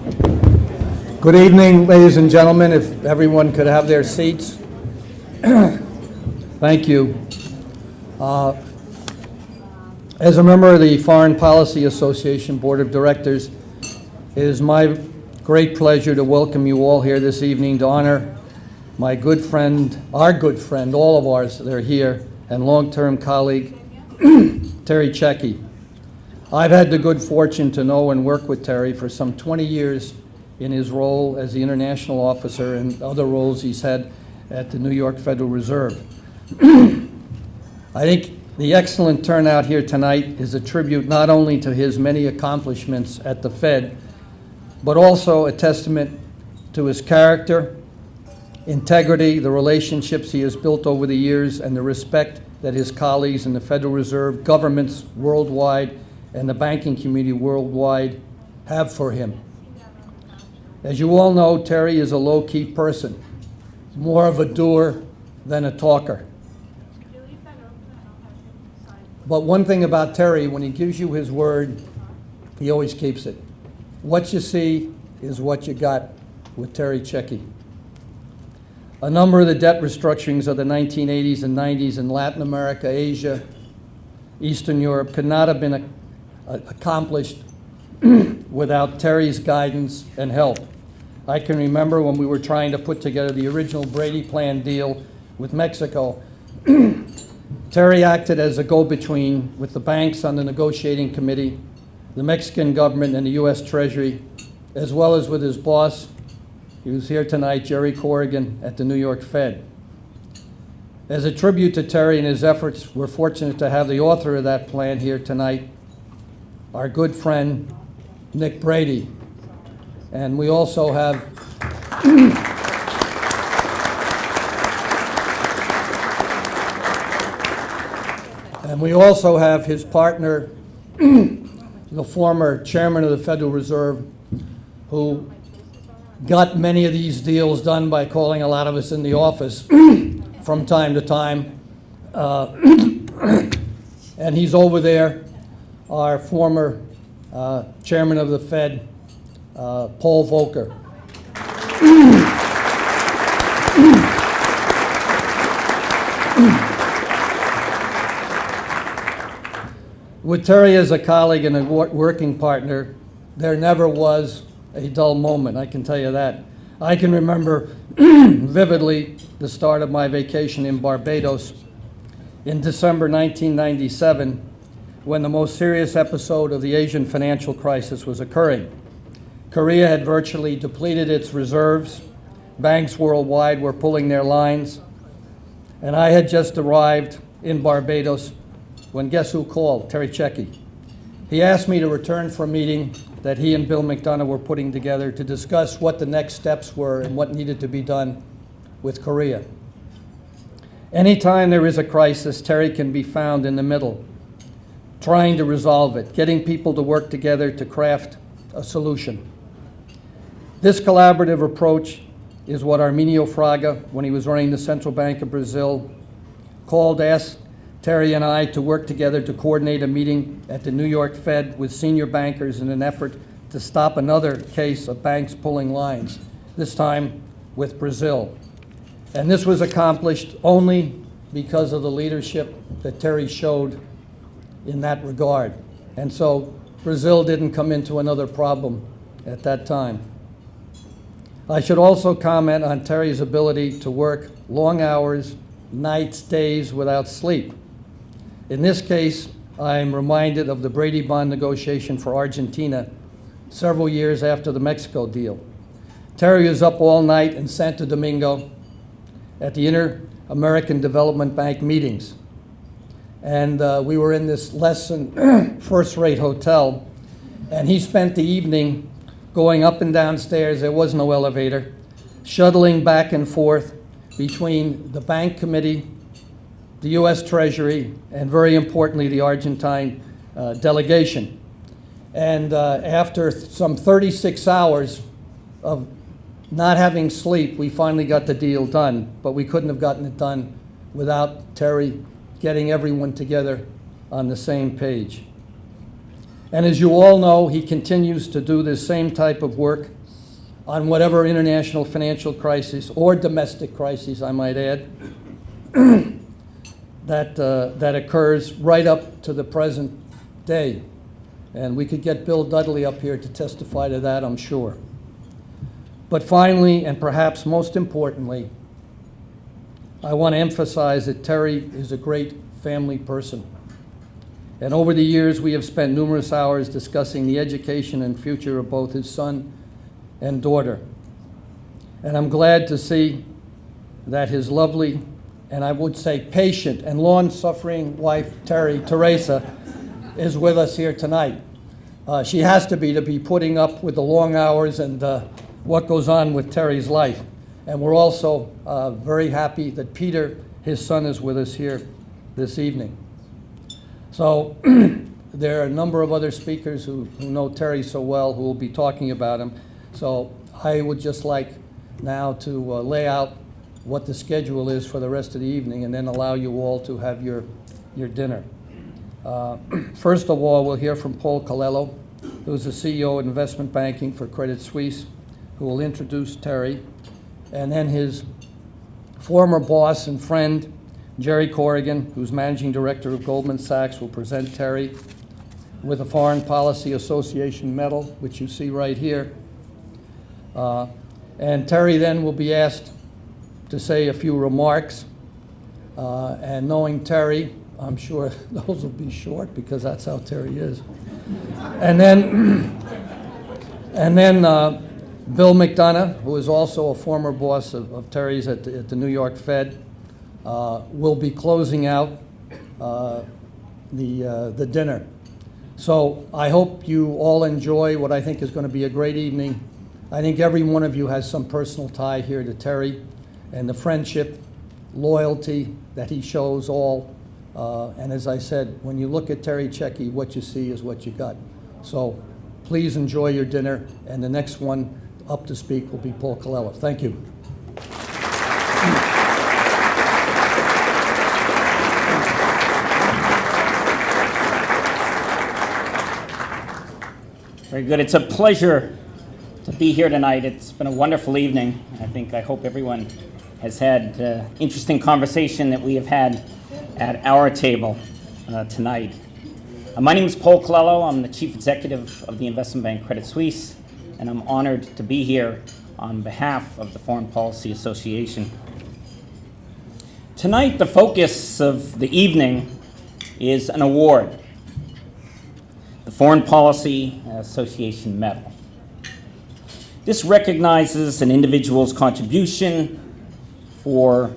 Good evening, ladies and gentlemen. If everyone could have their seats. Thank you. As a member of the Foreign Policy Association Board of Directors, it is my great pleasure to welcome you all here this evening to honor my good friend, our good friend, all of ours that are here, and long-term colleague, Terry Checki. I've had the good fortune to know and work with Terry for some 20 years in his role as the international officer and other roles he's had at the New York Federal Reserve. I think the excellent turnout here tonight is a tribute not only to his many accomplishments at the Fed, but also a testament to his character, integrity, the relationships he has built over the years, and the respect that his colleagues in the Federal Reserve, governments worldwide, and the banking community worldwide have for him. As you all know, Terry is a low-key person, more of a doer than a talker. But one thing about Terry, when he gives you his word, he always keeps it. What you see is what you got with Terry Checki. A number of the debt restructurings of the 1980s and 90s in Latin America, Asia, Eastern Europe could not have been accomplished without Terry's guidance and help. I can remember when we were trying to put together the original Brady Plan deal with Mexico. Terry acted as a go-between with the banks on the negotiating committee, the Mexican government, and the U.S. Treasury, as well as with his boss, he was here tonight, Jerry Corrigan, at the New York Fed. As a tribute to Terry and his efforts, we're fortunate to have the author of that plan here tonight, our good friend, Nick Brady. And we also have his partner, the former chairman of the Federal Reserve, who got many of these deals done by calling a lot of us in the office from time to time. And he's over there, our former chairman of the Fed, Paul Volcker. With Terry as a colleague and a working partner, there never was a dull moment, I can tell you that. I can remember vividly the start of my vacation in Barbados in December 1997, when the most serious episode of the Asian financial crisis was occurring. Korea had virtually depleted its reserves. Banks worldwide were pulling their lines. And I had just arrived in Barbados when guess who called? Terry Checki. He asked me to return for a meeting that he and Bill McDonough were putting together to discuss what the next steps were and what needed to be done with Korea. Anytime there is a crisis, Terry can be found in the middle, trying to resolve it, getting people to work together to craft a solution. This collaborative approach is what Arminio Fraga, when he was running the Central Bank of Brazil, asked Terry and I to work together to coordinate a meeting at the New York Fed with senior bankers in an effort to stop another case of banks pulling lines, this time with Brazil. And this was accomplished only because of the leadership that Terry showed in that regard. And so Brazil didn't come into another problem at that time. I should also comment on Terry's ability to work long hours, nights, days without sleep. In this case, I'm reminded of the Brady bond negotiation for Argentina several years after the Mexico deal. Terry was up all night in Santo Domingo at the Inter-American Development Bank meetings. And we were in this less than first-rate hotel, and he spent the evening going up and down stairs. There was no elevator, shuttling back and forth between the bank committee, the U.S. Treasury, and very importantly, the Argentine delegation. And after some 36 hours of not having sleep, we finally got the deal done, but we couldn't have gotten it done without Terry getting everyone together on the same page. And as you all know, he continues to do this same type of work on whatever international financial crisis, or domestic crisis, I might add, that occurs right up to the present day. And we could get Bill Dudley up here to testify to that, I'm sure. But finally, and perhaps most importantly, I want to emphasize that Terry is a great family person. And over the years, we have spent numerous hours discussing the education and future of both his son and daughter. And I'm glad to see that his lovely, and I would say patient and long-suffering wife, Teresa, is with us here tonight. She has to be putting up with the long hours and what goes on with Terry's life. And we're also very happy that Peter, his son, is with us here this evening. So there are a number of other speakers who know Terry so well who will be talking about him. So I would just like now to lay out what the schedule is for the rest of the evening and then allow you all to have your dinner. First of all, we'll hear from Paul Colello, who's the CEO of investment banking for Credit Suisse, who will introduce Terry. And then his former boss and friend, Jerry Corrigan, who's managing director of Goldman Sachs, will present Terry with a Foreign Policy Association medal, which you see right here. And Terry then will be asked to say a few remarks. And knowing Terry, I'm sure those will be short because that's how Terry is. And then Bill McDonough, who is also a former boss of Terry's at the New York Fed, will be closing out the dinner. So I hope you all enjoy what I think is going to be a great evening. I think every one of you has some personal tie here to Terry and the friendship, loyalty that he shows all. And as I said, when you look at Terry Checki, what you see is what you got. So please enjoy your dinner. And the next one up to speak will be Paul Colello. Thank you. Very good. It's a pleasure to be here tonight. It's been a wonderful evening. I hope everyone has had interesting conversation that we have had at our table tonight. My name is Paul Colello. I'm the Chief Executive of the investment bank Credit Suisse, and I'm honored to be here on behalf of the Foreign Policy Association. Tonight, the focus of the evening is an award, the Foreign Policy Association Medal. This recognizes an individual's contribution for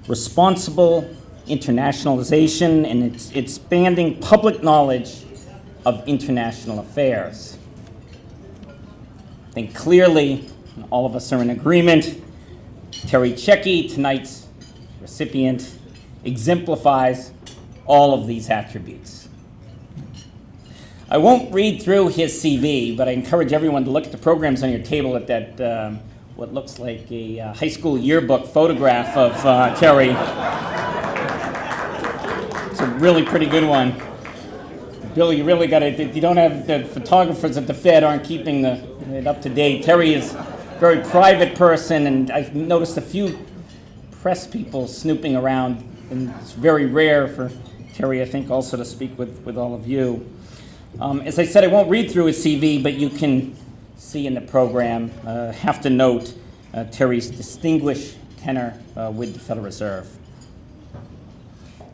responsible internationalization and its expanding public knowledge of international affairs. I think clearly all of us are in agreement. Terry Checki, tonight's recipient, exemplifies all of these attributes. I won't read through his CV, but I encourage everyone to look at the programs on your table at that, what looks like a high school yearbook photograph of Terry. It's a really pretty good one. Bill, you really got to, you don't have, the photographers at the Fed aren't keeping it up to date. Terry is a very private person, and I've noticed a few press people snooping around, and it's very rare for Terry, I think, also to speak with all of you. As I said, I won't read through his CV, but you can see in the program, have to note Terry's distinguished tenure with the Federal Reserve.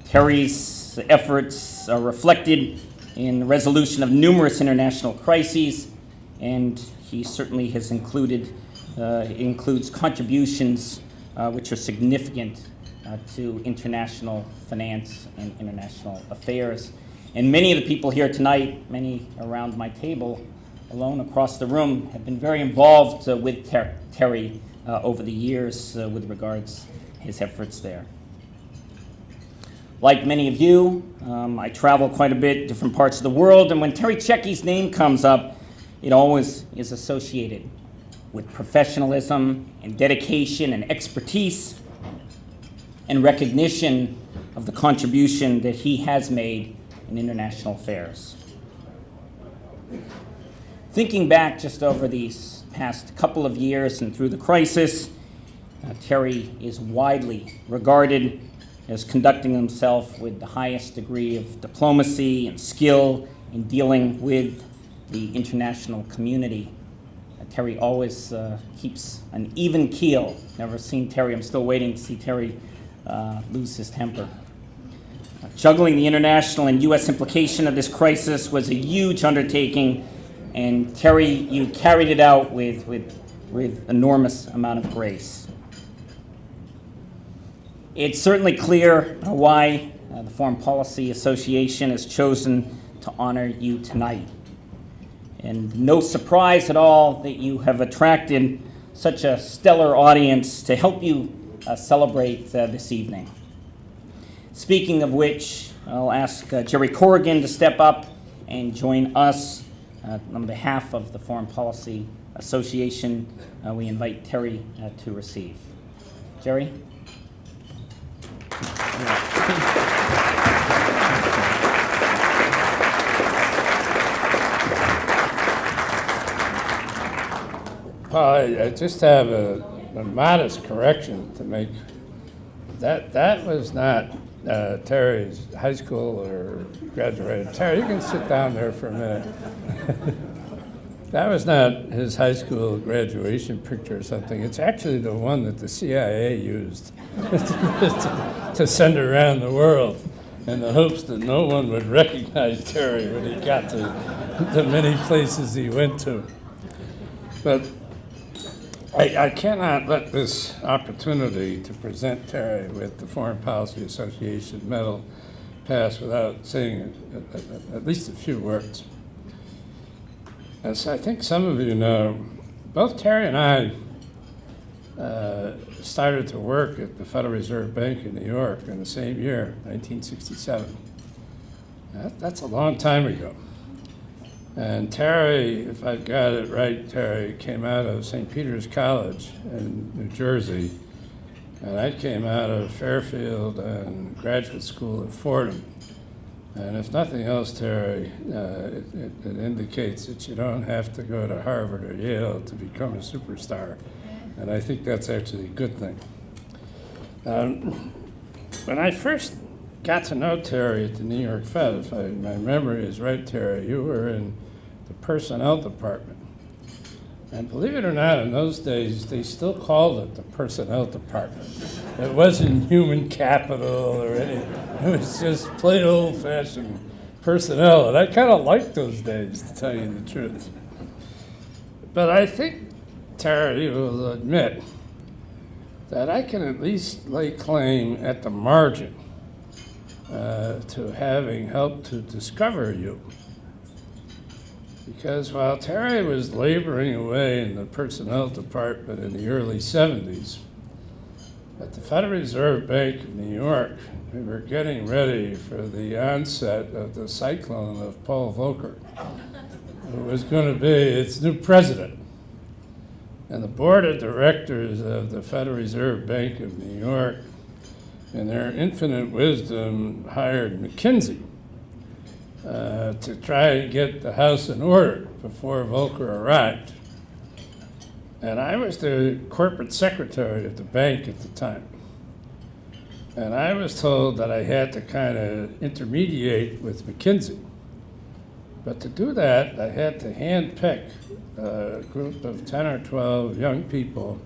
Terry's efforts are reflected in the resolution of numerous international crises, and he certainly has includes contributions which are significant to international finance and international affairs. And many of the people here tonight, many around my table, alone across the room, have been very involved with Terry over the years with regards his efforts there. Like many of you, I travel quite a bit, different parts of the world, and when Terry Checki's name comes up, it always is associated with professionalism and dedication and expertise and recognition of the contribution that he has made in international affairs. Thinking back just over these past couple of years and through the crisis, Terry is widely regarded as conducting himself with the highest degree of diplomacy and skill in dealing with the international community. Terry always keeps an even keel. Never seen Terry, I'm still waiting to see Terry lose his temper. Juggling the international and U.S. implication of this crisis was a huge undertaking, and Terry, you carried it out with enormous amount of grace. It's certainly clear why the Foreign Policy Association has chosen to honor you tonight. And no surprise at all that you have attracted such a stellar audience to help you celebrate this evening. Speaking of which, I'll ask Jerry Corrigan to step up and join us on behalf of the Foreign Policy Association. We invite Terry to receive. Jerry? Paul, I just have a modest correction to make. That was not Terry's high school or graduated. Terry, you can sit down there for a minute. That was not his high school graduation picture or something. It's actually the one that the CIA used to send around the world in the hopes that no one would recognize Terry when he got to the many places he went to. But I cannot let this opportunity to present Terry with the Foreign Policy Association Medal pass without saying at least a few words. As I think some of you know, both Terry and I started to work at the Federal Reserve Bank in New York in the same year, 1967. That's a long time ago. And Terry, if I've got it right, Terry came out of St. Peter's College in New Jersey, and I came out of Fairfield and graduate school at Fordham. And if nothing else, Terry, it indicates that you don't have to go to Harvard or Yale to become a superstar. And I think that's actually a good thing. When I first got to know Terry at the New York Fed, if my memory is right, Terry, you were in the personnel department. And believe it or not, in those days, they still called it the personnel department. It wasn't human capital or anything. It was just plain old-fashioned personnel. And I kind of liked those days, to tell you the truth. But I think, Terry, you will admit that I can at least lay claim at the margin to having helped to discover you. Because while Terry was laboring away in the personnel department in the early 70s, at the Federal Reserve Bank of New York, we were getting ready for the onset of the cyclone of Paul Volcker, who was going to be its new president. And the board of directors of the Federal Reserve Bank of New York, in their infinite wisdom, hired McKinsey to try and get the house in order before Volcker arrived. And I was the corporate secretary of the bank at the time. And I was told that I had to kind of intermediate with McKinsey. But to do that, I had to handpick a group of 10 or 12 young people.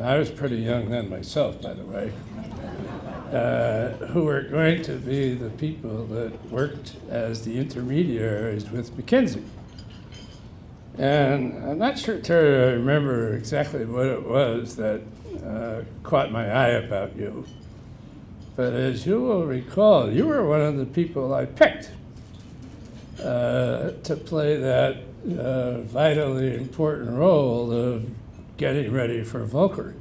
I was pretty young then myself, by the way. Who were going to be the people that worked as the intermediaries with McKinsey. And I'm not sure, Terry, I remember exactly what it was that caught my eye about you. But as you will recall, you were one of the people I picked to play that vitally important role of getting ready for Volcker.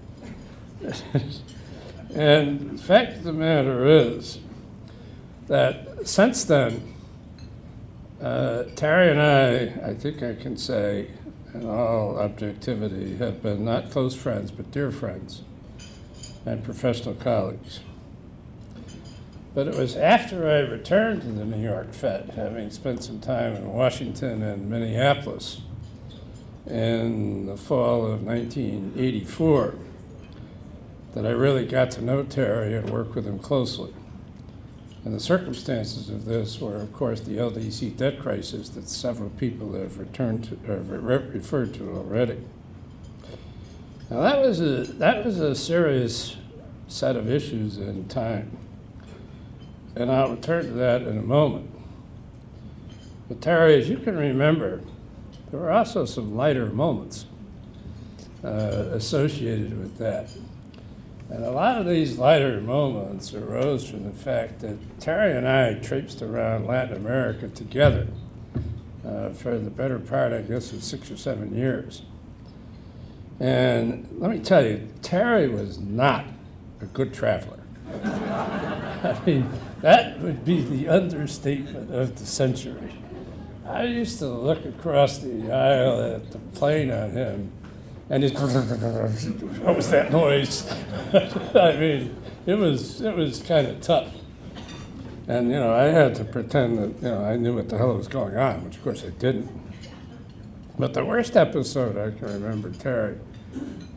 And the fact of the matter is that since then, Terry and I think I can say, in all objectivity, have been not close friends, but dear friends and professional colleagues. But it was after I returned to the New York Fed, having spent some time in Washington and Minneapolis in the fall of 1984, that I really got to know Terry and work with him closely. And the circumstances of this were, of course, the LDC debt crisis that several people have referred to already. Now that was a serious set of issues in time, and I'll return to that in a moment. But Terry, as you can remember, there were also some lighter moments associated with that. And a lot of these lighter moments arose from the fact that Terry and I traipsed around Latin America together for the better part, I guess, of 6 or 7 years. And let me tell you, Terry was not a good traveler. I mean, that would be the understatement of the century. I used to look across the aisle at the plane on him, and it, what was that noise? I mean, it was kind of tough. And, you know, I had to pretend that, you know, I knew what the hell was going on, which of course I didn't. But the worst episode I can remember, Terry,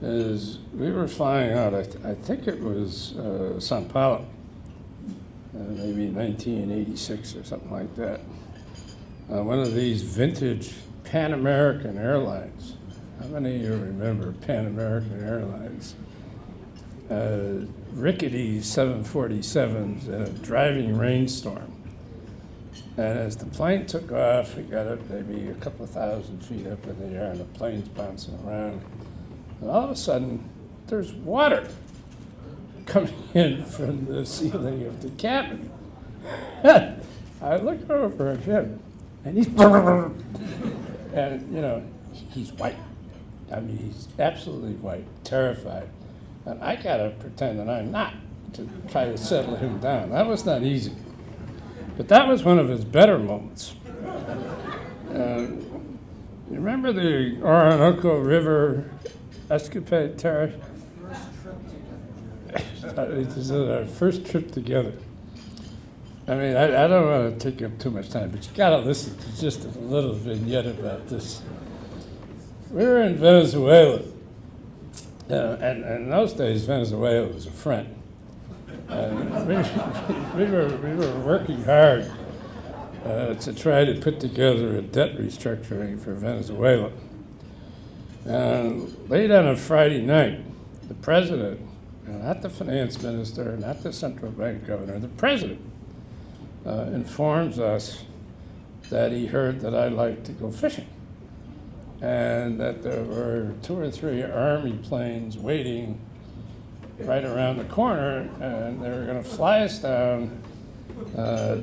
is we were flying out, I think it was Sao Paulo, maybe 1986 or something like that. One of these vintage Pan American Airlines. How many of you remember Pan American Airlines? Rickety 747s in a driving rainstorm. And as the plane took off, we got up maybe a couple of 1,000 feet up in the air, and the plane's bouncing around. And all of a sudden, there's water coming in from the ceiling of the cabin. I look over at him, and he's, and you know, he's white. I mean, he's absolutely white, terrified. And I gotta pretend that I'm not, to try to settle him down. That was not easy. But that was one of his better moments. You remember the Orinoco River escapade, Terry? This is our first trip together. I mean, I don't want to take up too much time, but you gotta listen to just a little vignette about this. We were in Venezuela, and in those days, Venezuela was a friend. We were working hard to try to put together a debt restructuring for Venezuela. And late on a Friday night, the president, not the finance minister, not the central bank governor, the president informs us that he heard that I like to go fishing, and that there were 2 or 3 Army planes waiting right around the corner, and they were going to fly us down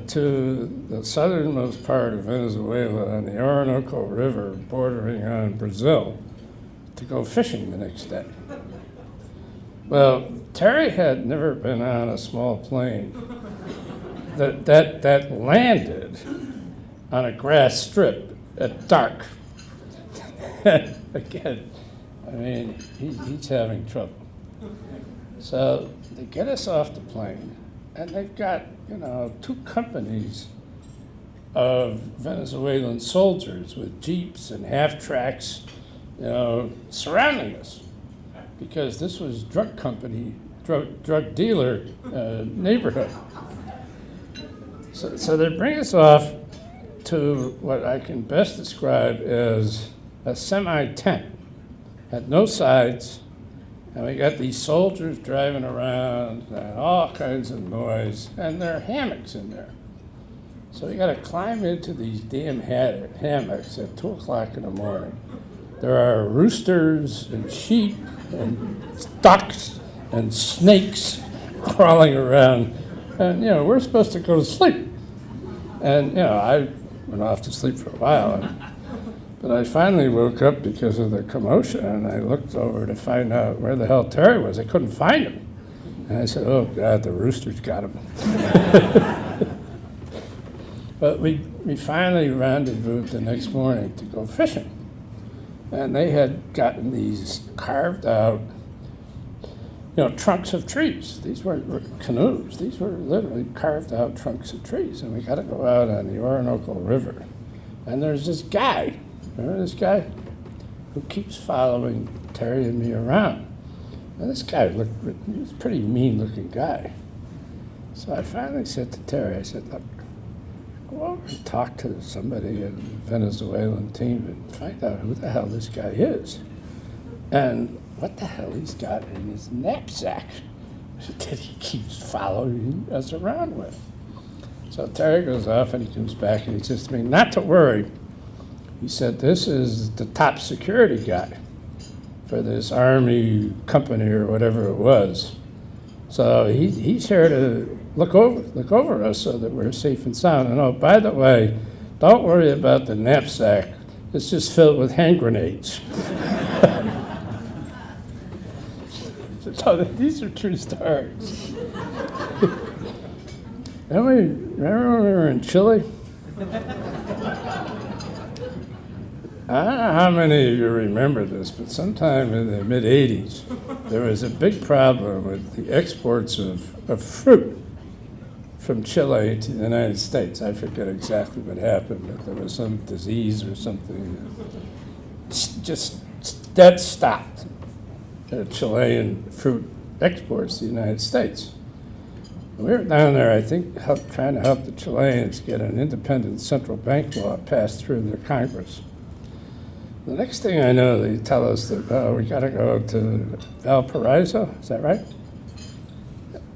to the southernmost part of Venezuela on the Orinoco River, bordering on Brazil, to go fishing the next day. Well, Terry had never been on a small plane that landed on a grass strip at dark. Again, I mean, he's having trouble. So they get us off the plane, and they've got, you know, 2 companies of Venezuelan soldiers with jeeps and half-tracks, you know, surrounding us, because this was drug dealer neighborhood. So they bring us off to what I can best describe as a semi-tent, had no sides, and we got these soldiers driving around and all kinds of noise, and there are hammocks in there. So we got to climb into these damn hammocks at 2 o'clock in the morning. There are roosters and sheep and ducks and snakes crawling around, and you know, we're supposed to go to sleep. And you know, I went off to sleep for a while, but I finally woke up because of the commotion, and I looked over to find out where the hell Terry was. I couldn't find him. And I said, oh God, the roosters got him. But we finally rendezvoused the next morning to go fishing. And they had gotten these carved out trunks of trees. These weren't canoes. These were literally carved out trunks of trees. And we got to go out on the Orinoco River. And there's this guy, remember this guy, who keeps following Terry and me around. And this guy he was a pretty mean-looking guy. So I finally said to Terry, I said, look, go over and talk to somebody in the Venezuelan team and find out who the hell this guy is. And what the hell he's got in his knapsack that he keeps following us around with. So Terry goes off and he comes back and he says to me, not to worry. He said, this is the top security guy for this army company or whatever it was. So he's here to look over us so that we're safe and sound. And oh, by the way, don't worry about the knapsack. It's just filled with hand grenades. So these are true stories. Remember when we were in Chile? I don't know how many of you remember this, but sometime in the mid-'80s, there was a big problem with the exports of fruit from Chile to the United States. I forget exactly what happened, but there was some disease or something that just dead stopped Chilean fruit exports to the United States. We were down there, I think, trying to help the Chileans get an independent central bank law passed through their Congress. The next thing I know, they tell us that we got to go to Valparaiso. Is that right?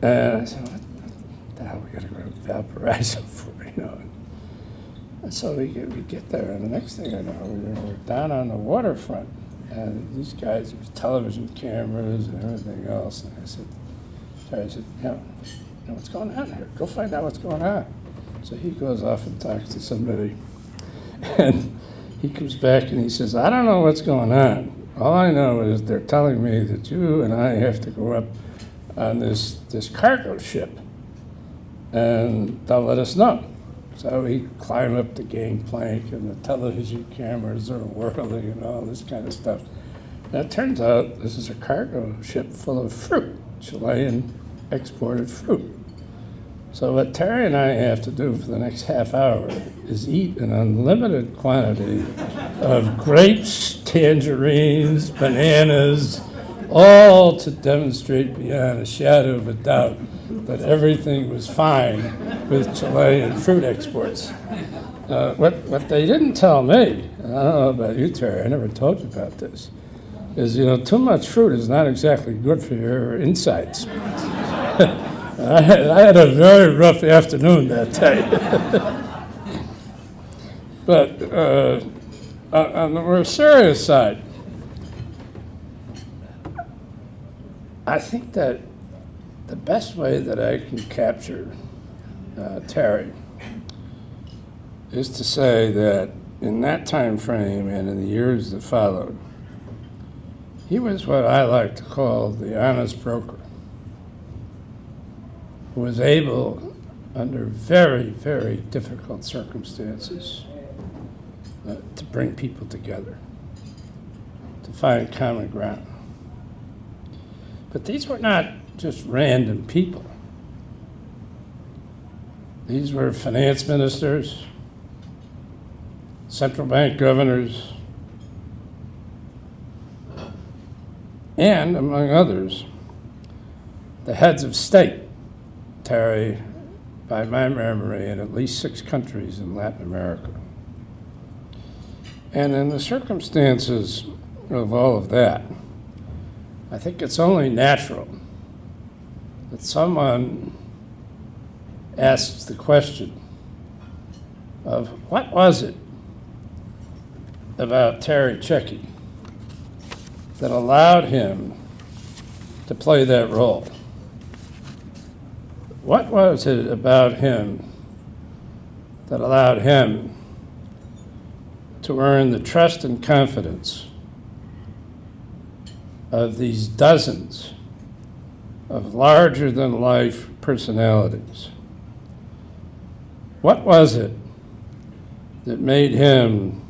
And I said, what the hell we got to go to Valparaiso for, And so we get there, and the next thing I know, we're down on the waterfront, and these guys, there's television cameras and everything else. And I said, what's going on here? Go find out what's going on. So he goes off and talks to somebody, and he comes back and he says, I don't know what's going on. All I know is they're telling me that you and I have to go up on this cargo ship, and they'll let us know. So we climb up the gangplank, and the television cameras are whirling and all this kind of stuff. And it turns out this is a cargo ship full of fruit, Chilean exported fruit. So what Terry and I have to do for the next half hour is eat an unlimited quantity of grapes, tangerines, bananas, all to demonstrate beyond a shadow of a doubt that everything was fine with Chilean fruit exports. What they didn't tell me, and I don't know about you, Terry, I never told you about this, is, too much fruit is not exactly good for your insides. I had a very rough afternoon that day. But on the more serious side, I think that the best way that I can capture Terry is to say that in that time frame and in the years that followed, he was what I like to call the honest broker, who was able, under very, very difficult circumstances, to bring people together, to find common ground. But these were not just random people. These were finance ministers, central bank governors, and, among others, the heads of state, Terry, by my memory, in at least 6 countries in Latin America. And in the circumstances of all of that, I think it's only natural that someone asks the question of what was it about Terry Checki that allowed him to play that role? What was it about him that allowed him to earn the trust and confidence of these dozens of larger-than-life personalities? What was it that made him,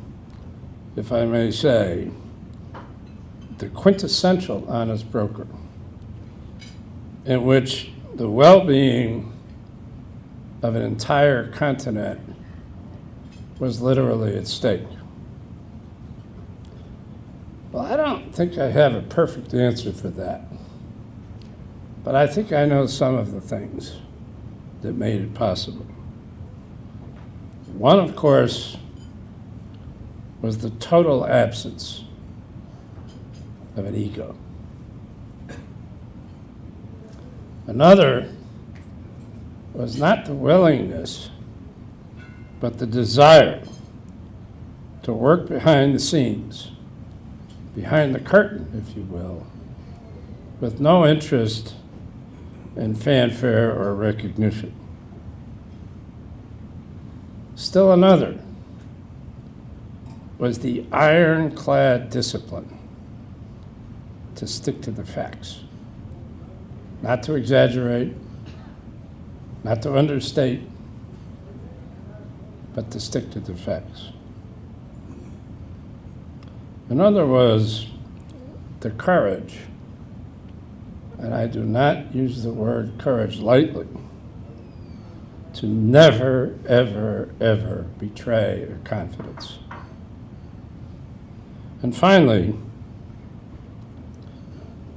if I may say, the quintessential honest broker? in which the well-being of an entire continent was literally at stake. Well, I don't think I have a perfect answer for that, but I think I know some of the things that made it possible. One, of course, was the total absence of an ego. Another was not the willingness, but the desire to work behind the scenes, behind the curtain, if you will, with no interest in fanfare or recognition. Still another was the ironclad discipline to stick to the facts, not to exaggerate, not to understate, but to stick to the facts. Another was the courage, and I do not use the word courage lightly, to never, ever, ever betray a confidence. And finally,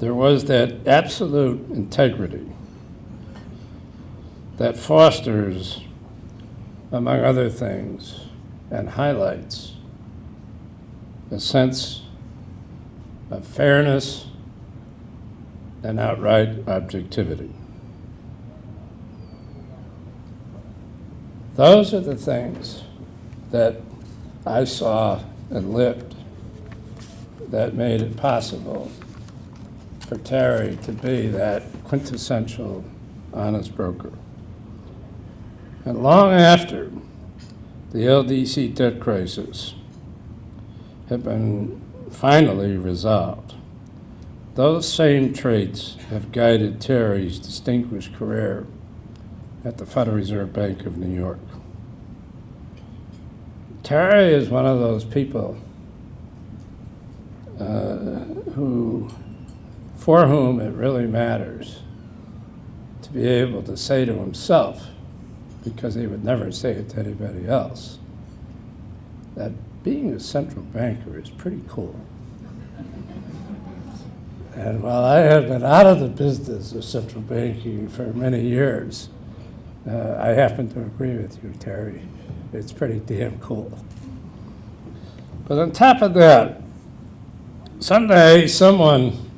there was that absolute integrity that fosters, among other things, and highlights a sense of fairness and outright objectivity. Those are the things that I saw and lived that made it possible for Terry to be that quintessential honest broker. And long after the LDC debt crisis had been finally resolved, those same traits have guided Terry's distinguished career at the Federal Reserve Bank of New York. Terry is one of those people for whom it really matters to be able to say to himself, because he would never say it to anybody else, that being a central banker is pretty cool. And while I have been out of the business of central banking for many years, I happen to agree with you, Terry. It's pretty damn cool. But on top of that, someday someone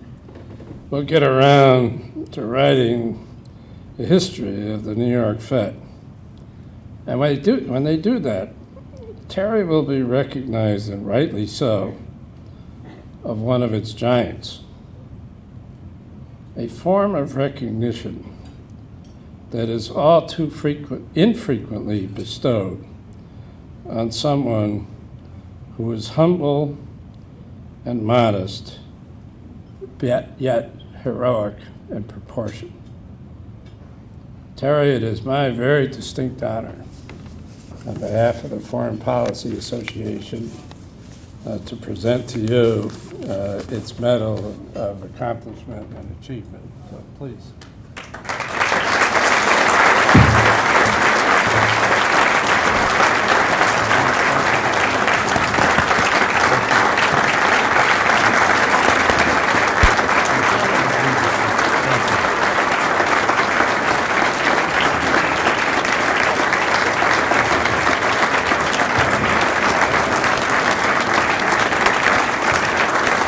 will get around to writing the history of the New York Fed. And when they do that, Terry will be recognized, and rightly so, of one of its giants. A form of recognition that is all too infrequently bestowed on someone who is humble and modest, yet heroic in proportion. Terry, it is my very distinct honor, on behalf of the Foreign Policy Association, to present to you its Medal of Accomplishment and Achievement. So please.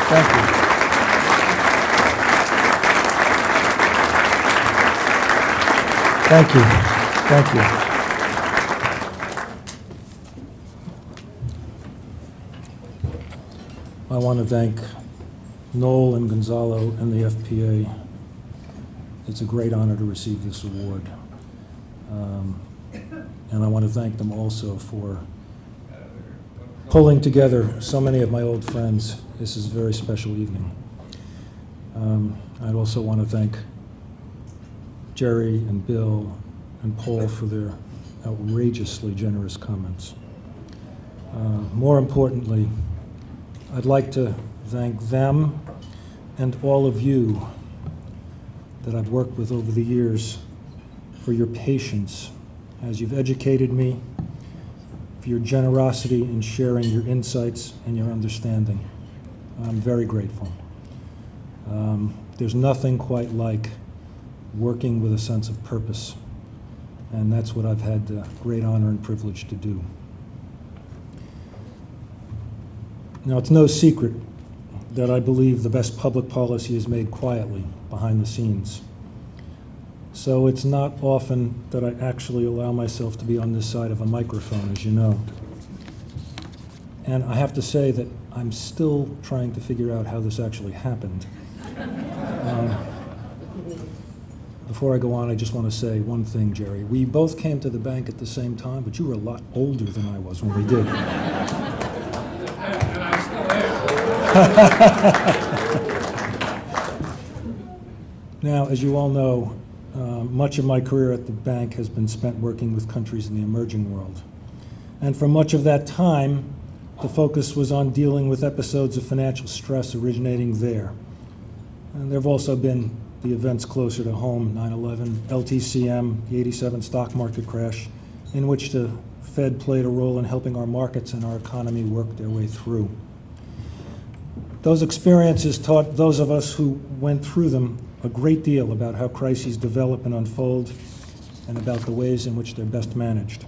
Thank you. Thank you. Thank you. I want to thank Noel and Gonzalo and the FPA. It's a great honor to receive this award. And I want to thank them also for pulling together so many of my old friends. This is a very special evening. I'd also want to thank Jerry and Bill and Paul for their outrageously generous comments. More importantly, I'd like to thank them and all of you, that I've worked with over the years for your patience as you've educated me, for your generosity in sharing your insights and your understanding. I'm very grateful. There's nothing quite like working with a sense of purpose, and that's what I've had the great honor and privilege to do. Now, it's no secret that I believe the best public policy is made quietly, behind the scenes. So it's not often that I actually allow myself to be on this side of a microphone, as you know. And I have to say that I'm still trying to figure out how this actually happened. Before I go on, I just want to say one thing, Jerry. We both came to the bank at the same time, but you were a lot older than I was when we did. And I still am. Now, as you all know, much of my career at the bank has been spent working with countries in the emerging world. And for much of that time, the focus was on dealing with episodes of financial stress originating there. And there have also been the events closer to home, 9/11, LTCM, the '87 stock market crash, in which the Fed played a role in helping our markets and our economy work their way through. Those experiences taught those of us who went through them a great deal about how crises develop and unfold and about the ways in which they're best managed.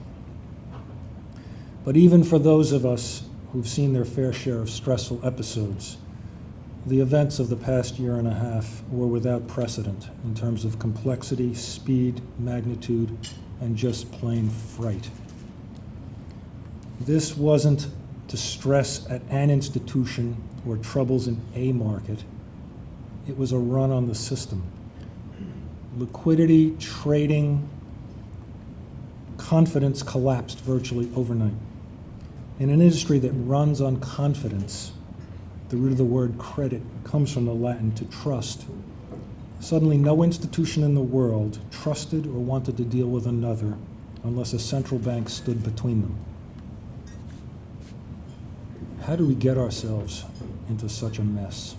But even for those of us who've seen their fair share of stressful episodes, the events of the past year and a half were without precedent in terms of complexity, speed, magnitude, and just plain fright. This wasn't distress at an institution or troubles in a market. It was a run on the system. Liquidity, trading, confidence collapsed virtually overnight. In an industry that runs on confidence, the root of the word credit comes from the Latin to trust. Suddenly, no institution in the world trusted or wanted to deal with another unless a central bank stood between them. How do we get ourselves into such a mess?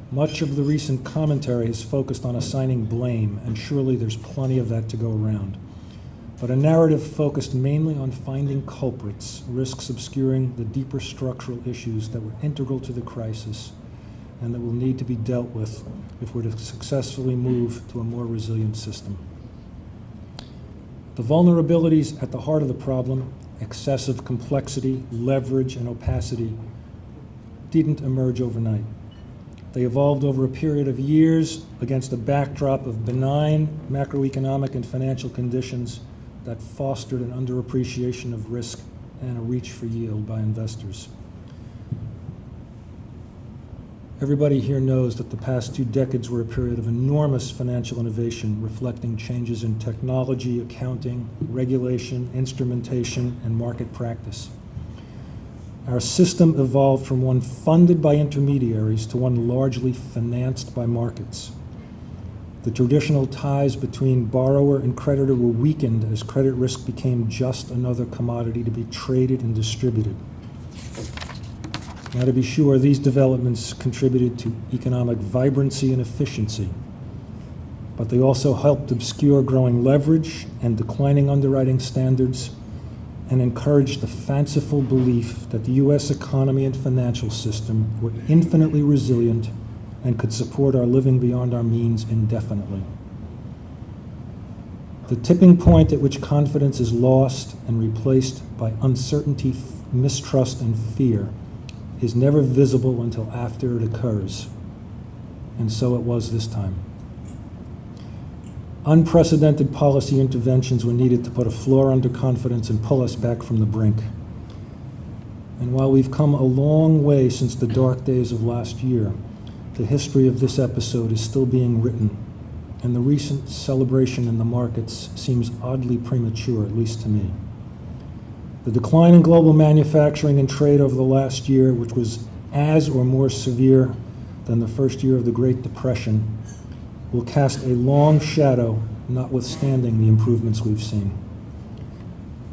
Much of the recent commentary is focused on assigning blame, and surely there's plenty of that to go around. But a narrative focused mainly on finding culprits risks obscuring the deeper structural issues that were integral to the crisis and that will need to be dealt with if we're to successfully move to a more resilient system. The vulnerabilities at the heart of the problem, excessive complexity, leverage, and opacity, didn't emerge overnight. They evolved over a period of years against a backdrop of benign macroeconomic and financial conditions that fostered an underappreciation of risk and a reach for yield by investors. Everybody here knows that the past 2 decades were a period of enormous financial innovation, reflecting changes in technology, accounting, regulation, instrumentation, and market practice. Our system evolved from one funded by intermediaries to one largely financed by markets. The traditional ties between borrower and creditor were weakened as credit risk became just another commodity to be traded and distributed. Now, to be sure, these developments contributed to economic vibrancy and efficiency, but they also helped obscure growing leverage and declining underwriting standards and encouraged the fanciful belief that the U.S. economy and financial system were infinitely resilient and could support our living beyond our means indefinitely. The tipping point at which confidence is lost and replaced by uncertainty, mistrust, and fear is never visible until after it occurs, and so it was this time. Unprecedented policy interventions were needed to put a floor under confidence and pull us back from the brink. And while we've come a long way since the dark days of last year, the history of this episode is still being written, and the recent celebration in the markets seems oddly premature, at least to me. The decline in global manufacturing and trade over the last year, which was as or more severe than the first year of the Great Depression, will cast a long shadow, notwithstanding the improvements we've seen.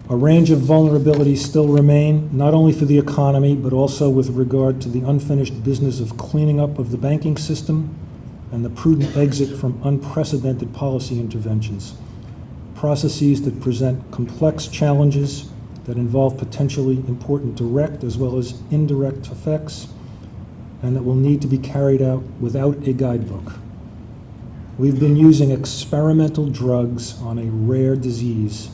A range of vulnerabilities still remain, not only for the economy, but also with regard to the unfinished business of cleaning up of the banking system and the prudent exit from unprecedented policy interventions, processes that present complex challenges that involve potentially important direct as well as indirect effects, and that will need to be carried out without a guidebook. We've been using experimental drugs on a rare disease,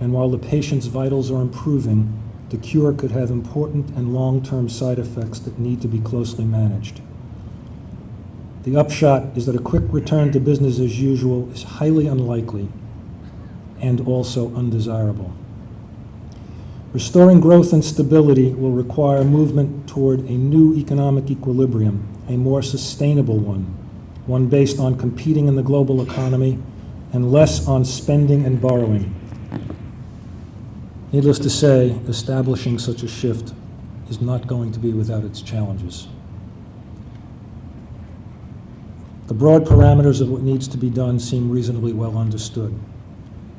and while the patient's vitals are improving, the cure could have important and long-term side effects that need to be closely managed. The upshot is that a quick return to business as usual is highly unlikely and also undesirable. Restoring growth and stability will require movement toward a new economic equilibrium, a more sustainable one based on competing in the global economy and less on spending and borrowing. Needless to say, establishing such a shift is not going to be without its challenges. The broad parameters of what needs to be done seem reasonably well understood.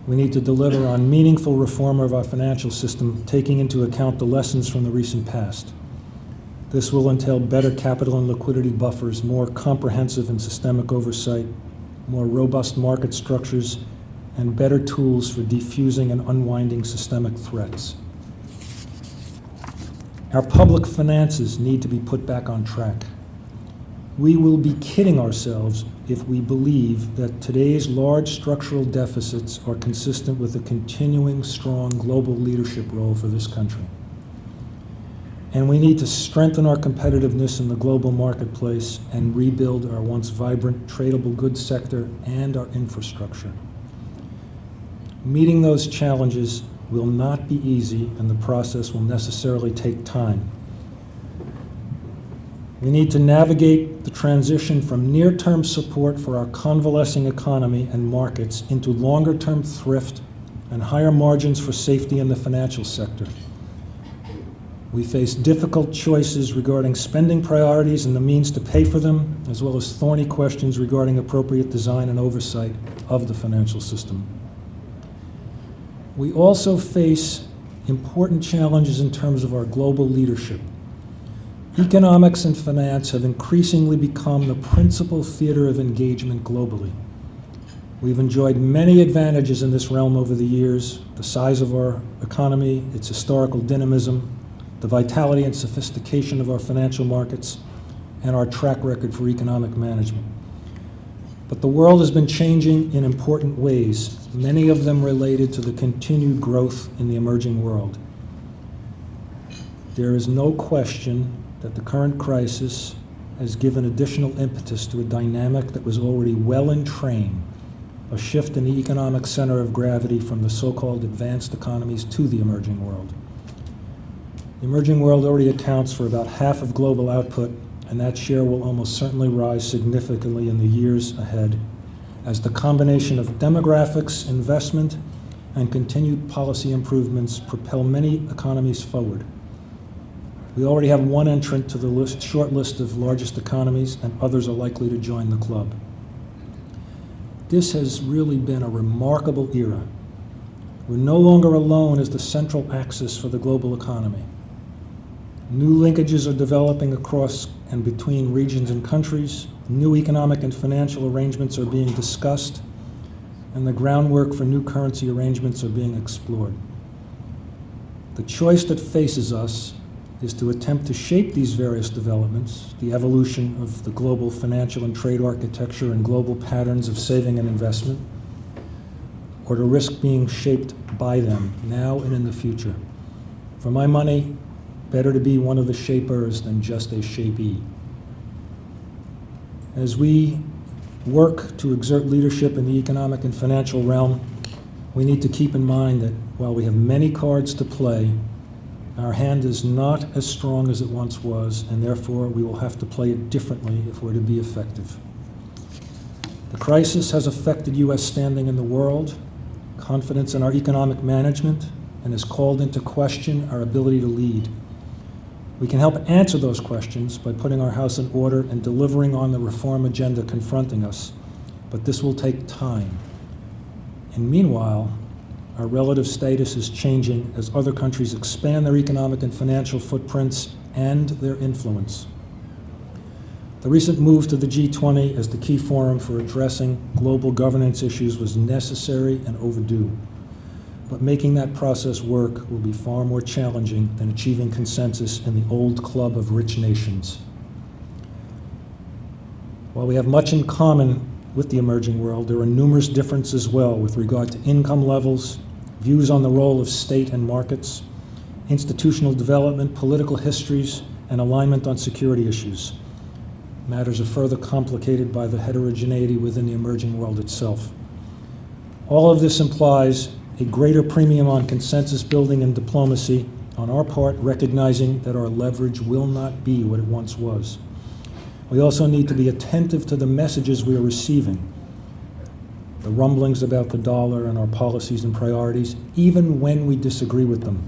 We need to deliver on meaningful reform of our financial system, taking into account the lessons from the recent past. This will entail better capital and liquidity buffers, more comprehensive and systemic oversight, more robust market structures, and better tools for defusing and unwinding systemic threats. Our public finances need to be put back on track. We will be kidding ourselves if we believe that today's large structural deficits are consistent with a continuing strong global leadership role for this country. And we need to strengthen our competitiveness in the global marketplace and rebuild our once vibrant tradable goods sector and our infrastructure. Meeting those challenges will not be easy, and the process will necessarily take time. We need to navigate the transition from near-term support for our convalescing economy and markets into longer-term thrift and higher margins for safety in the financial sector. We face difficult choices regarding spending priorities and the means to pay for them, as well as thorny questions regarding appropriate design and oversight of the financial system. We also face important challenges in terms of our global leadership. Economics and finance have increasingly become the principal theater of engagement globally. We've enjoyed many advantages in this realm over the years: the size of our economy, its historical dynamism, the vitality and sophistication of our financial markets, and our track record for economic management. But the world has been changing in important ways, many of them related to the continued growth in the emerging world. There is no question that the current crisis has given additional impetus to a dynamic that was already well in train, a shift in the economic center of gravity from the so-called advanced economies to the emerging world. The emerging world already accounts for about half of global output, and that share will almost certainly rise significantly in the years ahead as the combination of demographics, investment, and continued policy improvements propel many economies forward. We already have one entrant to the short list of largest economies, and others are likely to join the club. This has really been a remarkable era. We're no longer alone as the central axis for the global economy. New linkages are developing across and between regions and countries. New economic and financial arrangements are being discussed, and the groundwork for new currency arrangements are being explored. The choice that faces us is to attempt to shape these various developments, the evolution of the global financial and trade architecture and global patterns of saving and investment, or to risk being shaped by them now and in the future. For my money, better to be one of the shapers than just a shapee. As we work to exert leadership in the economic and financial realm, we need to keep in mind that while we have many cards to play, our hand is not as strong as it once was, and therefore we will have to play it differently if we're to be effective. The crisis has affected U.S. standing in the world, confidence in our economic management, and has called into question our ability to lead. We can help answer those questions by putting our house in order and delivering on the reform agenda confronting us, but this will take time. And meanwhile, our relative status is changing as other countries expand their economic and financial footprints and their influence. The recent move to the G20 as the key forum for addressing global governance issues was necessary and overdue. But making that process work will be far more challenging than achieving consensus in the old club of rich nations. While we have much in common with the emerging world, there are numerous differences as well with regard to income levels, views on the role of state and markets, institutional development, political histories, and alignment on security issues. Matters are further complicated by the heterogeneity within the emerging world itself. All of this implies a greater premium on consensus building and diplomacy on our part, recognizing that our leverage will not be what it once was. We also need to be attentive to the messages we are receiving, the rumblings about the dollar and our policies and priorities, even when we disagree with them,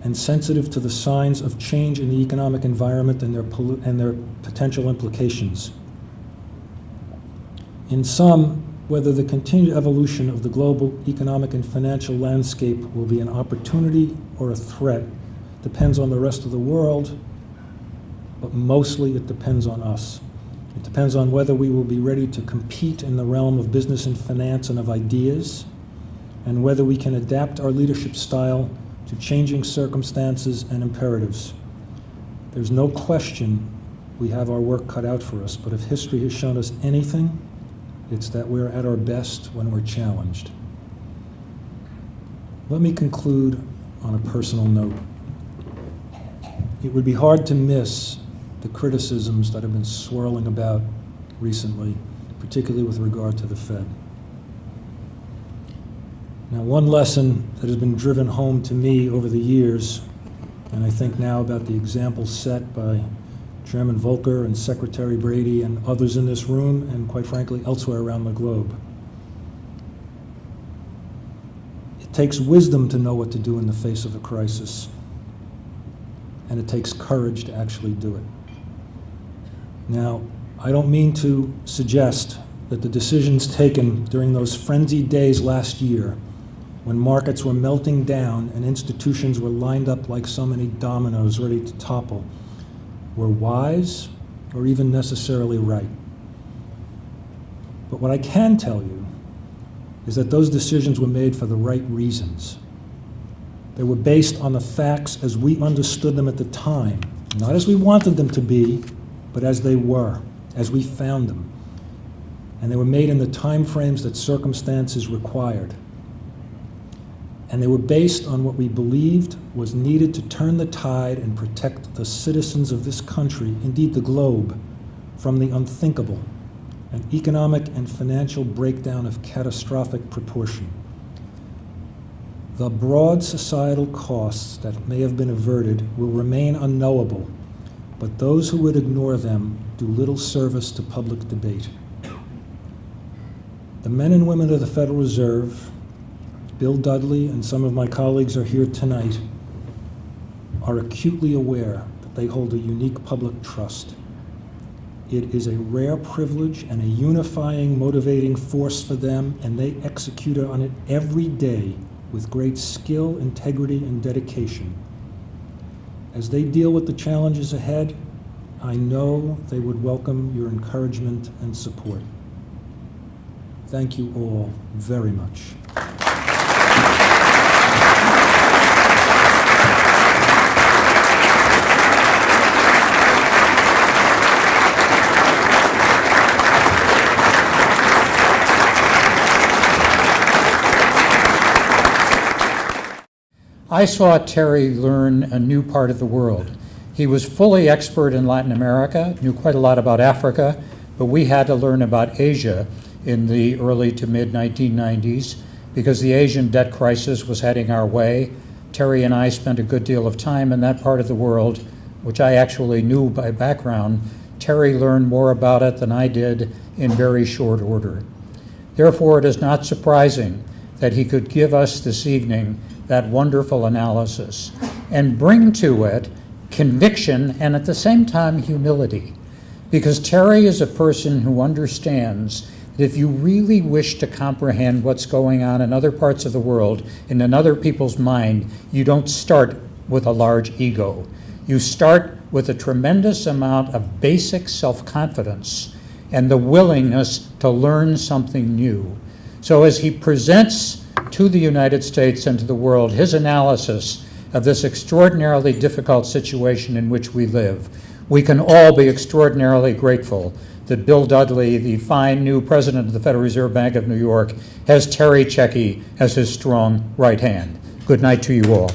and sensitive to the signs of change in the economic environment and their potential implications. In sum, whether the continued evolution of the global economic and financial landscape will be an opportunity or a threat depends on the rest of the world, but mostly it depends on us. It depends on whether we will be ready to compete in the realm of business and finance and of ideas, and whether we can adapt our leadership style to changing circumstances and imperatives. There's no question we have our work cut out for us, but if history has shown us anything, it's that we're at our best when we're challenged. Let me conclude on a personal note. It would be hard to miss the criticisms that have been swirling about recently, particularly with regard to the Fed. Now, one lesson that has been driven home to me over the years, and I think now about the example set by Chairman Volcker and Secretary Brady and others in this room, and quite frankly, elsewhere around the globe. It takes wisdom to know what to do in the face of a crisis, and it takes courage to actually do it. Now, I don't mean to suggest that the decisions taken during those frenzied days last year, when markets were melting down and institutions were lined up like so many dominoes ready to topple, were wise or even necessarily right. But what I can tell you is that those decisions were made for the right reasons. They were based on the facts as we understood them at the time, not as we wanted them to be, but as they were, as we found them. And they were made in the time frames that circumstances required. And they were based on what we believed was needed to turn the tide and protect the citizens of this country, indeed the globe, from the unthinkable, an economic and financial breakdown of catastrophic proportion. The broad societal costs that may have been averted will remain unknowable, but those who would ignore them do little service to public debate. The men and women of the Federal Reserve, Bill Dudley and some of my colleagues are here tonight, are acutely aware that they hold a unique public trust. It is a rare privilege and a unifying, motivating force for them, and they execute on it every day with great skill, integrity, and dedication. As they deal with the challenges ahead, I know they would welcome your encouragement and support. Thank you all very much. I saw Terry learn a new part of the world. He was fully expert in Latin America, knew quite a lot about Africa, but we had to learn about Asia in the early to mid 1990s because the Asian debt crisis was heading our way. Terry and I spent a good deal of time in that part of the world, which I actually knew by background. Terry learned more about it than I did in very short order. Therefore, it is not surprising that he could give us this evening that wonderful analysis and bring to it conviction and at the same time humility. Because Terry is a person who understands that if you really wish to comprehend what's going on in other parts of the world and in other people's mind, you don't start with a large ego. You start with a tremendous amount of basic self-confidence and the willingness to learn something new. So as he presents to the United States and to the world his analysis of this extraordinarily difficult situation in which we live, we can all be extraordinarily grateful that Bill Dudley, the fine new president of the Federal Reserve Bank of New York, has Terry Checki as his strong right hand. Good night to you all.